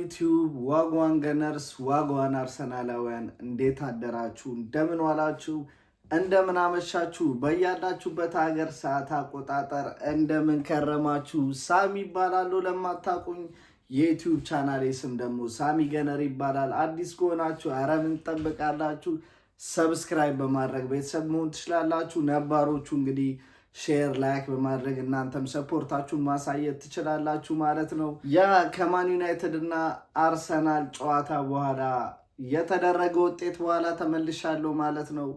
ዩቲዩብ ዋጓን ገነርስ ዋጓን አርሰናላውያን እንዴት አደራችሁ? እንደምን ዋላችሁ? እንደምን አመሻችሁ? በያላችሁበት ሀገር ሰዓት አቆጣጠር እንደምን ከረማችሁ? ሳሚ ይባላል ለማታውቁኝ። የዩቲዩብ ቻናሌ ስም ደግሞ ሳሚ ገነር ይባላል። አዲስ ከሆናችሁ ኧረ ምን ትጠብቃላችሁ? ሰብስክራይብ በማድረግ ቤተሰብ መሆን ትችላላችሁ። ነባሮቹ እንግዲህ ሼር ላይክ በማድረግ እናንተም ሰፖርታችሁን ማሳየት ትችላላችሁ ማለት ነው። ያ ከማን ዩናይትድ እና አርሰናል ጨዋታ በኋላ የተደረገ ውጤት በኋላ ተመልሻለሁ ማለት ነው።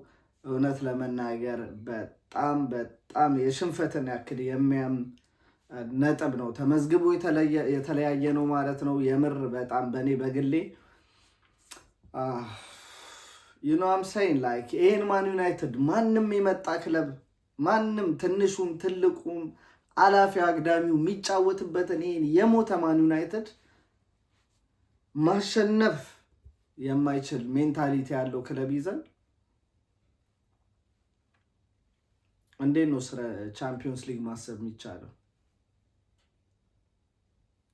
እውነት ለመናገር በጣም የሽንፈትን ያክል የሚያም ነጥብ ነው ተመዝግቦ የተለያየ ነው ማለት ነው። የምር በጣም በእኔ በግሌ I'm saying like ይሄን ማን ዩናይትድ ማንም የመጣ ክለብ ማንም ትንሹም ትልቁም አላፊ አግዳሚው የሚጫወትበትን ይሄን የሞተ ማን ዩናይትድ ማሸነፍ የማይችል ሜንታሊቲ ያለው ክለብ ይዘን እንዴት ነው ስለ ቻምፒየንስ ሊግ ማሰብ የሚቻለው?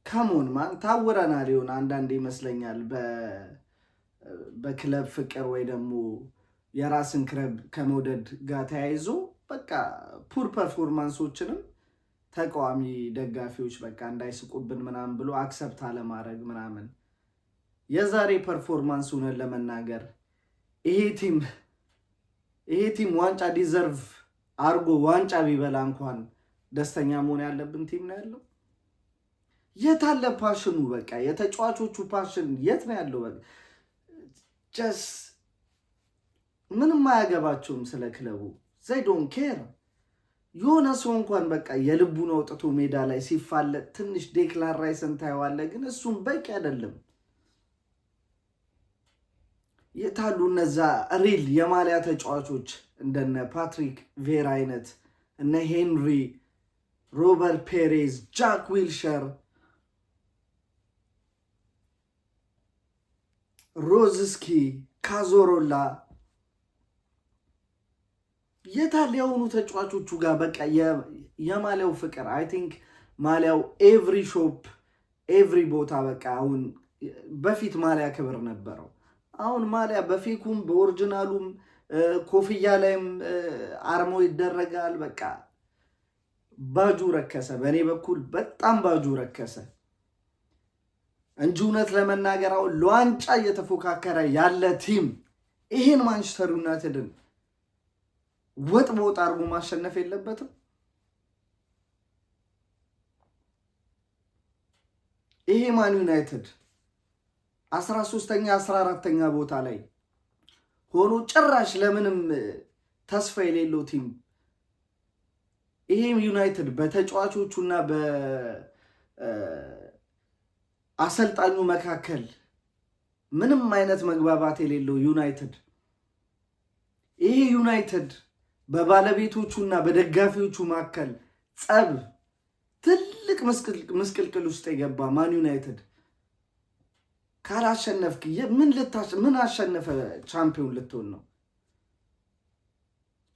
ካሞን ማን ታወራናል ይሆን አንዳንዴ ይመስለኛል በክለብ ፍቅር ወይ ደግሞ የራስን ክለብ ከመውደድ ጋር ተያይዞ በቃ ፑር ፐርፎርማንሶችንም ተቃዋሚ ደጋፊዎች በቃ እንዳይስቁብን ምናምን ብሎ አክሰፕት አለማድረግ ምናምን። የዛሬ ፐርፎርማንስ ሆነን ለመናገር ይሄ ቲም ዋንጫ ዲዘርቭ አርጎ ዋንጫ ቢበላ እንኳን ደስተኛ መሆን ያለብን ቲም ነው ያለው። የታለ ፓሽኑ? በቃ የተጫዋቾቹ ፓሽን የት ነው ያለው? በቃ ጀስት ምንም አያገባቸውም ስለ ክለቡ። they don't care። የሆነ ሰው እንኳን በቃ የልቡን አውጥቶ ሜዳ ላይ ሲፋለጥ ትንሽ ዴክላን ራይስን ታየዋለ፣ ግን እሱም በቂ አይደለም። የታሉ እነዛ ሪል የማሊያ ተጫዋቾች እንደነ ፓትሪክ ቬራ አይነት እነ ሄንሪ፣ ሮበርት ፔሬዝ፣ ጃክ ዊልሸር፣ ሮዝስኪ፣ ካዞሮላ የታለ የሆኑ ተጫዋቾቹ ጋር በቃ የማሊያው ፍቅር አይ ቲንክ ማሊያው ኤቭሪ ሾፕ ኤቭሪ ቦታ በቃ አሁን በፊት ማሊያ ክብር ነበረው። አሁን ማሊያ በፌኩም በኦሪጂናሉም ኮፍያ ላይም አርሞ ይደረጋል። በቃ ባጁ ረከሰ። በእኔ በኩል በጣም ባጁ ረከሰ እንጂ እውነት ለመናገር አሁን ለዋንጫ እየተፎካከረ ያለ ቲም ይሄን ማንቸስተር ዩናይትድን ወጥ በወጥ አድርጎ ማሸነፍ የለበትም። ይሄ ማን ዩናይትድ 13ኛ 14ኛ ቦታ ላይ ሆኖ ጭራሽ ለምንም ተስፋ የሌለው ቲም ይሄ ዩናይትድ በተጫዋቾቹና በአሰልጣኙ መካከል ምንም አይነት መግባባት የሌለው ዩናይትድ ይሄ ዩናይትድ በባለቤቶቹና በደጋፊዎቹ መካከል ጸብ ትልቅ ምስቅልቅል ውስጥ የገባ ማን ዩናይትድ ካላሸነፍክ ምን አሸነፈ? ቻምፒዮን ልትሆን ነው?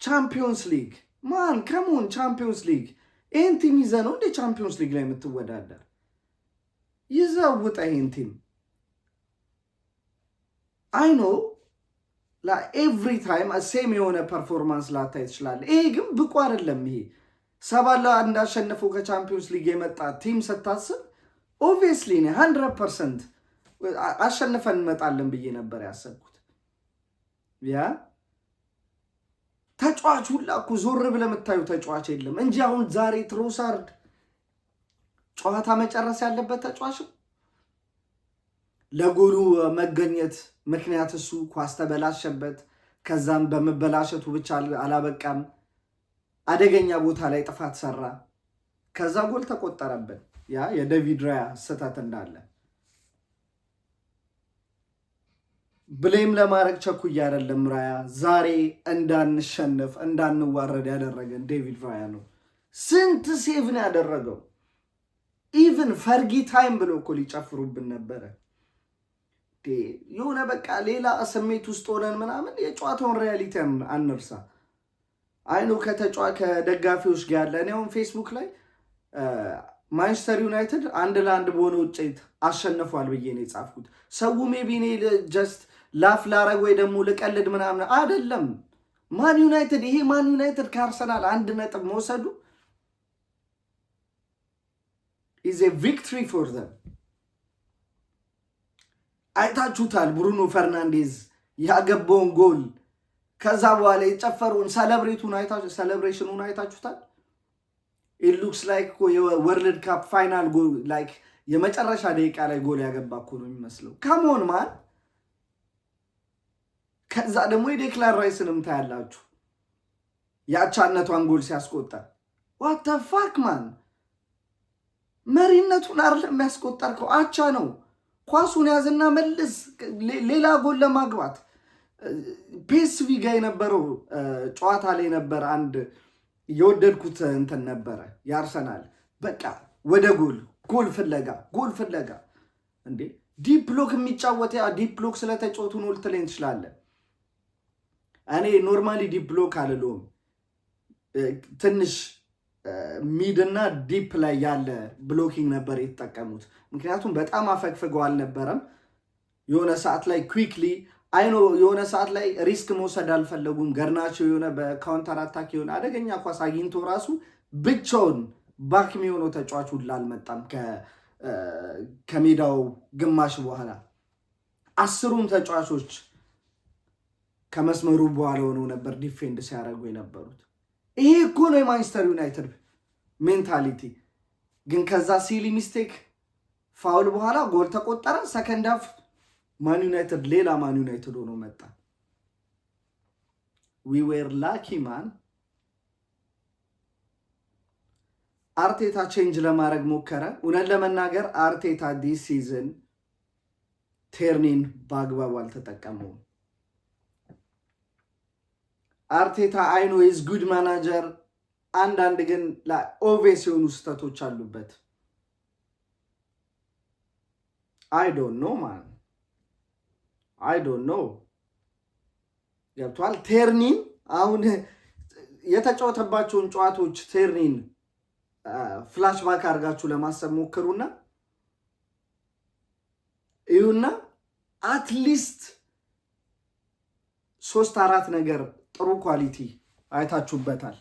ቻምፒዮንስ ሊግ ማን ከሞን ቻምፒዮንስ ሊግ ይህን ቲም ይዘህ ነው እንደ ቻምፒዮንስ ሊግ ላይ የምትወዳደር? ይዘውጣ ይህን ቲም አይኖ ኤቭሪ ታይም ሴም የሆነ ፐርፎርማንስ ላታይ ትችላለህ። ይሄ ግን ብቁ አይደለም። ይሄ 7-1 እንዳሸነፈው ከቻምፒዮንስ ሊግ የመጣ ቲም ስታስብ ኦብቪየስሊ 100% አሸንፈን እንመጣለን ብዬ ነበር ያሰብኩት። ያ ተጫዋች ሁላ እኮ ዞር ብለህ የምታዩ ተጫዋች የለም እንጂ አሁን ዛሬ ትሮሳርድ ጨዋታ መጨረስ ያለበት ተጫዋች ለጎሉ መገኘት ምክንያት እሱ ኳስ ተበላሸበት። ከዛም በመበላሸቱ ብቻ አላበቃም፣ አደገኛ ቦታ ላይ ጥፋት ሰራ። ከዛ ጎል ተቆጠረብን። ያ የዴቪድ ራያ ስህተት እንዳለ ብሌም ለማድረግ ቸኩዬ አይደለም። ራያ ዛሬ እንዳንሸነፍ እንዳንዋረድ ያደረገን ዴቪድ ራያ ነው። ስንት ሴቭ ነው ያደረገው። ኢቭን ፈርጊ ታይም ብሎ እኮ ሊጨፍሩብን ነበረ። የሆነ በቃ ሌላ ስሜት ውስጥ ሆነን ምናምን የጨዋታውን ሪያሊቲ አንርሳ። አይኑ ከደጋፊዎች ጋር ያለ እኔ አሁን ፌስቡክ ላይ ማንቸስተር ዩናይትድ 1-1 በሆነ ውጤት አሸንፏል ብዬ ነው የጻፍኩት። ሰው ሜቢ እኔ ጀስት ላፍ ላረግ ወይ ደግሞ ልቀልድ ምናምን አይደለም። ማን ዩናይትድ ይሄ ማን ዩናይትድ ከአርሰናል 1 ነጥብ መውሰዱ is a victory for them። አይታችሁታል ብሩኖ ፈርናንዴዝ ያገባውን ጎል ከዛ በኋላ የጨፈረውን ሰለብሬሽኑን አይታችሁታል። it looks like የወርልድ ካፕ ፋይናል ጎል like የመጨረሻ ደቂቃ ላይ ጎል ያገባ እኮ ነው የሚመስለው። ካሞን ማን። ከዛ ደግሞ የዴክላን ራይስንም ታያላችሁ የአቻነቷን ጎል ሲያስቆጠር what the fuck man። መሪነቱን አይደለም የሚያስቆጠርከው አቻ ነው። ኳሱን ያዝና መልስ ሌላ ጎል ለማግባት ፒኤስቪ ጋር የነበረው ጨዋታ ላይ ነበር አንድ የወደድኩት እንትን ነበረ የአርሰናል በቃ ወደ ጎል ፍለጋ እንዴ ዲፕ ብሎክ የሚጫወት ዲፕ ብሎክ ስለተጫወቱ ነው ልትለኝ ትችላለህ። እኔ ኖርማሊ ዲፕ ብሎክ አልለውም። ትንሽ ሚድ እና ዲፕ ላይ ያለ ብሎኪንግ ነበር የተጠቀሙት። ምክንያቱም በጣም አፈግፍገው አልነበረም። የሆነ ሰዓት ላይ ኩዊክሊ አይኖ የሆነ ሰዓት ላይ ሪስክ መውሰድ አልፈለጉም። ገርናቸው የሆነ በካውንተር አታክ የሆነ አደገኛ ኳስ አግኝቶ ራሱ ብቻውን ባክ የሚሆነው ተጫዋች ሁላ አልመጣም። ከሜዳው ግማሽ በኋላ 10ሩም ተጫዋቾች ከመስመሩ በኋላ ሆነው ነበር ዲፌንድ ሲያደርጉ የነበሩት። ይሄ እኮ ነው የማንቸስተር ዩናይትድ ሜንታሊቲ። ግን ከዛ ሲሊ ሚስቴክ ፋውል በኋላ ጎል ተቆጠረ። ሰከንድ ሃፍ ማን ዩናይትድ ሌላ ማን ዩናይትድ ሆኖ መጣ። ዊ ዌር ላኪ ማን። አርቴታ ቼንጅ ለማድረግ ሞከረ። እውነት ለመናገር አርቴታ ዲስ ሲዝን ቴርኒን በአግባቡ አልተጠቀመውም። አርቴታ አይኖ ኢዝ ጉድ ማናጀር፣ አንዳንድ ግን ኦቬስ የሆኑ ስህተቶች አሉበት። አይ ዶንት ኖ ማን አይ ዶንት ኖ ገብቷል። ቴርኒን አሁን የተጫወተባቸውን ጨዋታዎች ቴርኒን ፍላሽባክ አድርጋችሁ ለማሰብ ሞክሩና እዩና አትሊስት 3-4 ነገር ጥሩ ኳሊቲ አይታችሁበታል።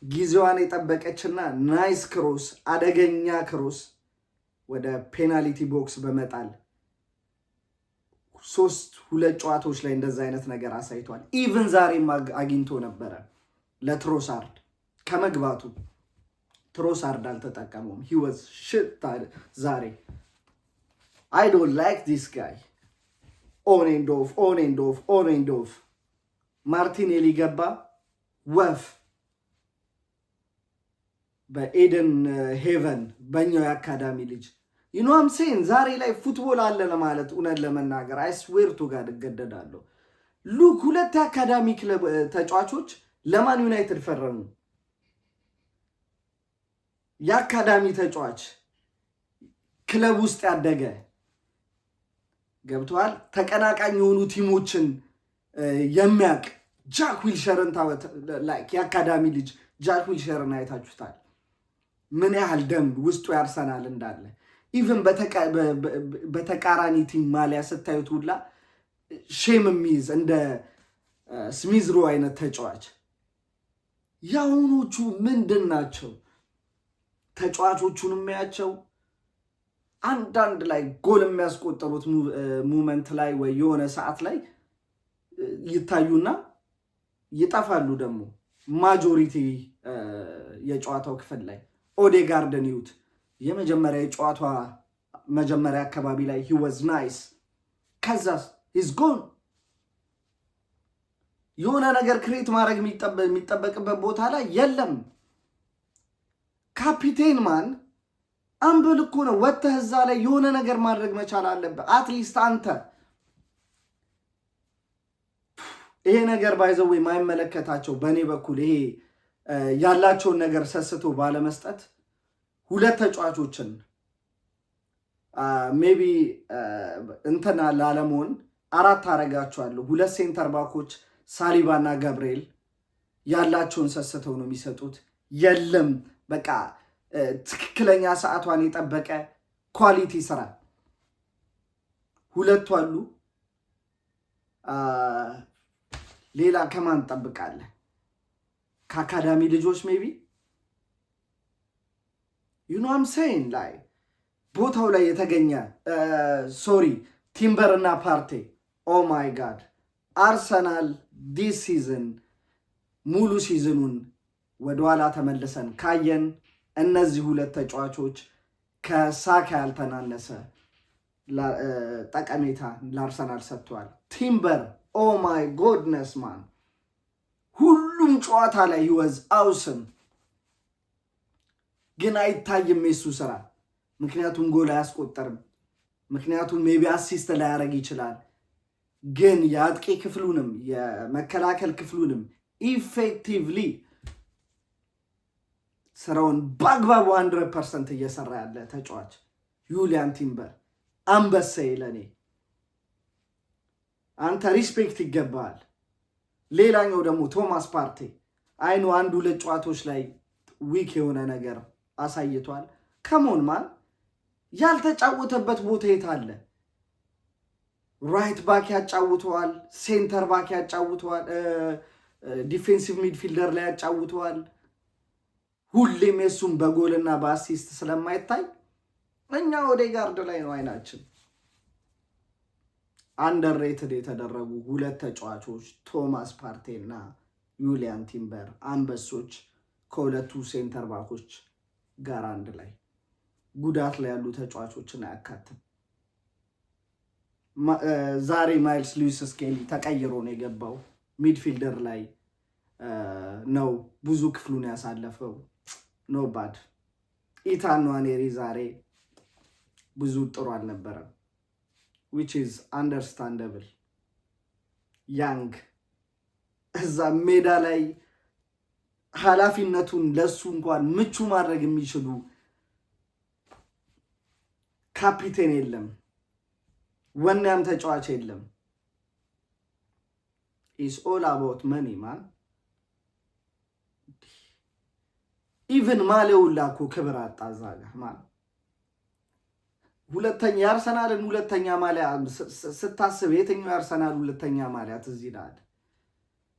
ጊዜዋን የጠበቀችና ናይስ ክሮስ፣ አደገኛ ክሮስ ወደ ፔናልቲ ቦክስ በመጣል 2 ጨዋታዎች ላይ እንደዛ አይነት ነገር አሳይቷል። ኢቭን ዛሬም አግኝቶ ነበረ ለትሮሳርድ ከመግባቱ ትሮሳርድ አልተጠቀመውም። he was shit ዛሬ I don't like this guy on and off ማርቲኔሊ ገባ ወፍ በኤደን ሄቨን በእኛው የአካዳሚ ልጅ ይኖም ሴን ዛሬ ላይ ፉትቦል አለ ለማለት እውነት ለመናገር አይስዌርቱ ጋር እገደዳለሁ። ሉክ 2 የአካዳሚ ክለብ ተጫዋቾች ለማን ዩናይትድ ፈረሙ። የአካዳሚ ተጫዋች ክለብ ውስጥ ያደገ ገብቷል። ተቀናቃኝ የሆኑ ቲሞችን የሚያቅ ጃክ ዊልሸርን ላይክ የአካዳሚ ልጅ ጃክ ዊልሸርን አይታችሁታል። ምን ያህል ደም ውስጡ ያርሰናል እንዳለ ኢቭን በተቃራኒ ቲም ማሊያ ስታዩት ሁላ ሼም የሚይዝ እንደ ስሚዝሮ አይነት ተጫዋች። የአሁኖቹ ምንድን ናቸው? ተጫዋቾቹን የሚያቸው አንዳንድ ላይ ጎል የሚያስቆጠሩት ሙመንት ላይ ወይ የሆነ ሰዓት ላይ ይታዩና ይጠፋሉ። ደግሞ ማጆሪቲ የጨዋታው ክፍል ላይ ኦዴጋርድን ይዩት። የመጀመሪያ የጨዋታ መጀመሪያ አካባቢ ላይ he was nice ከዛ he's gone። የሆነ ነገር ክሬት ማድረግ የሚጠበቅበት ቦታ ላይ የለም። ካፒቴን ማን አምበል እኮ ነው። ወጥተህ እዛ ላይ የሆነ ነገር ማድረግ መቻል አለበት። አትሊስት አንተ ይሄ ነገር ባይዘው የማይመለከታቸው በእኔ በኩል ይሄ ያላቸውን ነገር ሰስቶ ባለመስጠት 2 ተጫዋቾችን ሜቢ እንትና ላለመሆን 4 አረጋቸዋለሁ። 2 ሴንተር ባኮች ሳሊባና ገብርኤል ያላቸውን ሰስተው ነው የሚሰጡት። የለም በቃ ትክክለኛ ሰዓቷን የጠበቀ ኳሊቲ ስራ ሁለቱ አሉ። ሌላ ከማን ትጠብቃለህ? ከአካዳሚ ልጆች ሜቢ ዩኖም ሴይን ላይ ቦታው ላይ የተገኘ ቲምበር እና ፓርቴ ኦ ማይ ጋድ አርሰናል ዲስ ሲዝን ሙሉ ሲዝኑን ወደኋላ ተመልሰን ካየን እነዚህ ሁለት ተጫዋቾች ከሳካ ያልተናነሰ ጠቀሜታ ለአርሰናል ሰጥተዋል። ቲምበር ኦ ማይ ጎድነስ ማን ሁሉም ጨዋታ ላይ ይወዝ አውስም ግን አይታይም የሱ ስራ። ምክንያቱም ጎል አያስቆጠርም። ምክንያቱም ሜቢ አሲስት ላያደርግ ይችላል። ግን የአጥቂ ክፍሉንም የመከላከል ክፍሉንም ኢፌክቲቭሊ ስራውን በአግባቡ 100% እየሰራ ያለ ተጫዋች ዩሊያን ቲምበር አንበሳዬ። ለኔ አንተ ሪስፔክት ይገባል። ሌላኛው ደግሞ ቶማስ ፓርቴ አይኑ አንድ ሁለት ጨዋታዎች ላይ ዊክ የሆነ ነገር አሳይቷል። ከሞን ማን ያልተጫወተበት ቦታ የት አለ? ራይት ባክ ያጫውተዋል፣ ሴንተር ባክ ያጫውተዋል፣ ዲፌንሲቭ ሚድፊልደር ላይ ያጫውተዋል። ሁሌም የሱም በጎልና በአሲስት ስለማይታይ እኛ ኦዴጋርድ ላይ ነው አይናችን። አንደርሬትድ የተደረጉ ሁለት ተጫዋቾች ቶማስ ፓርቴ እና ዩሊያን ቲምበር አንበሶች ከሁለቱ ሴንተር ባኮች ጋር አንድ ላይ ጉዳት ላይ ያሉ ተጫዋቾችን አያካትም። ዛሬ ማይልስ ሉዊስ ስኬሊ ተቀይሮ ነው የገባው። ሚድፊልደር ላይ ነው ብዙ ክፍሉን ያሳለፈው። ኖ ባድ። ኢታን ንዋኔሪ ዛሬ ብዙ ጥሩ አልነበረም። which is understandable። ያንግ እዛ ሜዳ ላይ ኃላፊነቱን ለሱ እንኳን ምቹ ማድረግ የሚችሉ ካፒቴን የለም፣ ወናም ተጫዋች የለም። is all about money man። ኢቭን ማሊያውላ እኮ ክብር አጣዛጋ ማን ሁለተኛ የአርሰናልን ሁለተኛ ማሊያ ስታስብ የትኛው የአርሰናል ሁለተኛ ማሊያ ትዝ ይላል?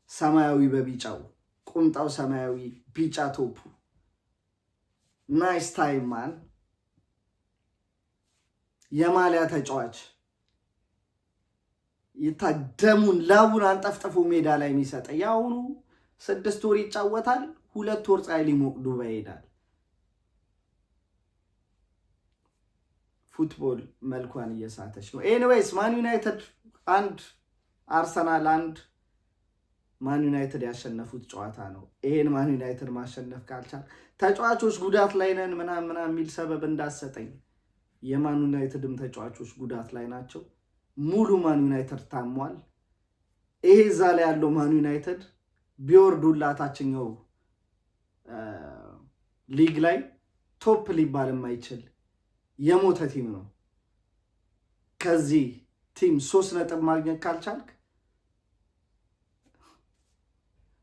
ሰማያዊ በቢጫው ቁምጣው ሰማያዊ ቢጫ ቶፑ ናይስ ታይም ማን። የማሊያ ተጫዋች ይታደሙን ላቡን አንጠፍጥፎ ሜዳ ላይ የሚሰጥ ያውኑ 6 ወር ይጫወታል፣ 2 ወር ፀሐይ ሊሞቅ ዱባይ ይሄዳል። ፉትቦል መልኳን እየሳተች ነው። ኤኒዌይስ ማን ዩናይትድ 1 አርሰናል 1 ማን ዩናይትድ ያሸነፉት ጨዋታ ነው። ይሄን ማን ዩናይትድ ማሸነፍ ካልቻል ተጫዋቾች ጉዳት ላይ ነን ምናምን የሚል ሰበብ እንዳሰጠኝ፣ የማን ዩናይትድም ተጫዋቾች ጉዳት ላይ ናቸው። ሙሉ ማን ዩናይትድ ታሟል። ይሄ እዛ ላይ ያለው ማን ዩናይትድ ቢወርዱላ ታችኛው ሊግ ላይ ቶፕ ሊባል የማይችል የሞተ ቲም ነው። ከዚህ ቲም 3 ነጥብ ማግኘት ካልቻልክ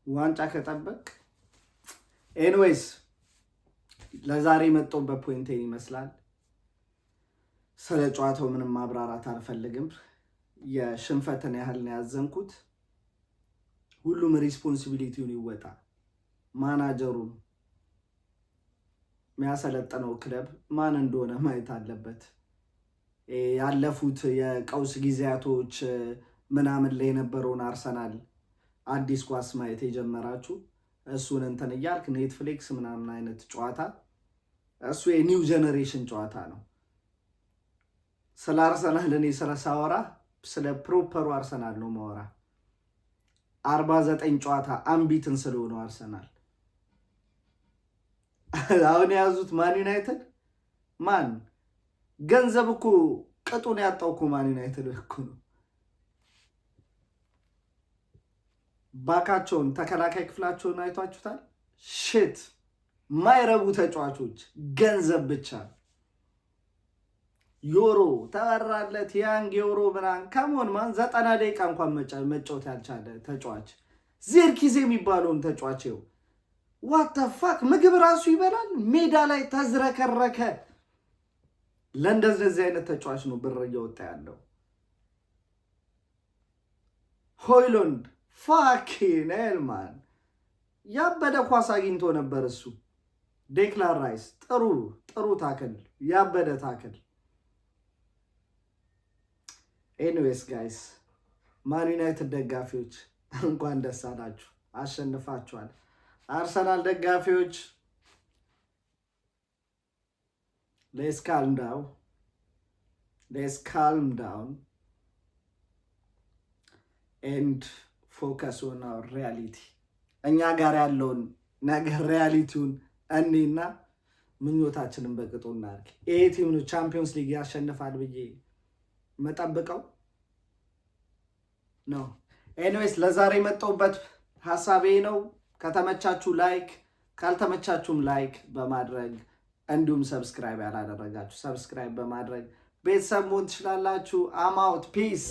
ዋንጫ ከጠበቅ ኤንዌይስ ለዛሬ መጥቶበት ፖይንቴን ይመስላል። ስለ ጨዋታው ምንም ማብራራት አልፈልግም። የሽንፈትን ያህል ነው ያዘንኩት። ሁሉም ሪስፖንሲቢሊቲውን ይወጣ። ማናጀሩም የሚያሰለጥነው ክለብ ማን እንደሆነ ማየት አለበት። ያለፉት የቀውስ ጊዜያቶች ምናምን ላይ የነበረውን አርሰናል አዲስ ኳስ ማየት የጀመራችሁ እሱን እንትን እያልክ ኔትፍሊክስ ምናምን አይነት ጨዋታ እሱ የኒው ጀነሬሽን ጨዋታ ነው። ስለ አርሰናል እኔ ሳወራ ስለ ፕሮፐሩ አርሰናል ነው ማወራ። 49 ጨዋታ አንቢትን ስለሆነው አርሰናል አሁን የያዙት ማን ዩናይትድ ማን ገንዘብ እኮ ቅጡን ያጣው እኮ ማን ዩናይትድ እኮ ነው። ባካቸውን ተከላካይ ክፍላቸውን አይቷችሁታል? ሽት ማይረቡ ተጫዋቾች ገንዘብ ብቻ። ዮሮ ተወራለት ያንግ ዮሮ ምናምን ከሞን ማን 90 ደቂቃ እንኳን መጫወት ያልቻለ ተጫዋች ዚርክዜ የሚባለውን ተጫዋች ዋት ዘ ፋክ ምግብ ራሱ ይበላል ሜዳ ላይ ተዝረከረከ ለእንደዚህ አይነት ተጫዋች ነው ብር እየወጣ ያለው ሆይሉንድ ፋኪን ኤልማን ያበደ ኳስ አግኝቶ ነበር እሱ ዴክላን ራይስ ጥሩ ታክል ያበደ ታክል ኤኒዌይስ ጋይስ ማን ዩናይትድ ደጋፊዎች እንኳን ደስ አላችሁ አሸንፋችኋል አርሰናል ደጋፊዎች let's calm down and focus on our reality እኛ ጋር ያለውን ነገር ሪያሊቲውን እኔና ምኞታችንን በቅጡ እናድርግ ይሄ ቲም ነው ቻምፒየንስ ሊግ ያሸንፋል ብዬ መጠብቀው ነው ኤኒዌይስ ለዛሬ መጣሁበት ሐሳቤ ነው ከተመቻችሁ ላይክ ካልተመቻችሁም ላይክ በማድረግ እንዲሁም ሰብስክራይብ ያላደረጋችሁ ሰብስክራይብ በማድረግ ቤተሰብ መሆን ትችላላችሁ I'm out peace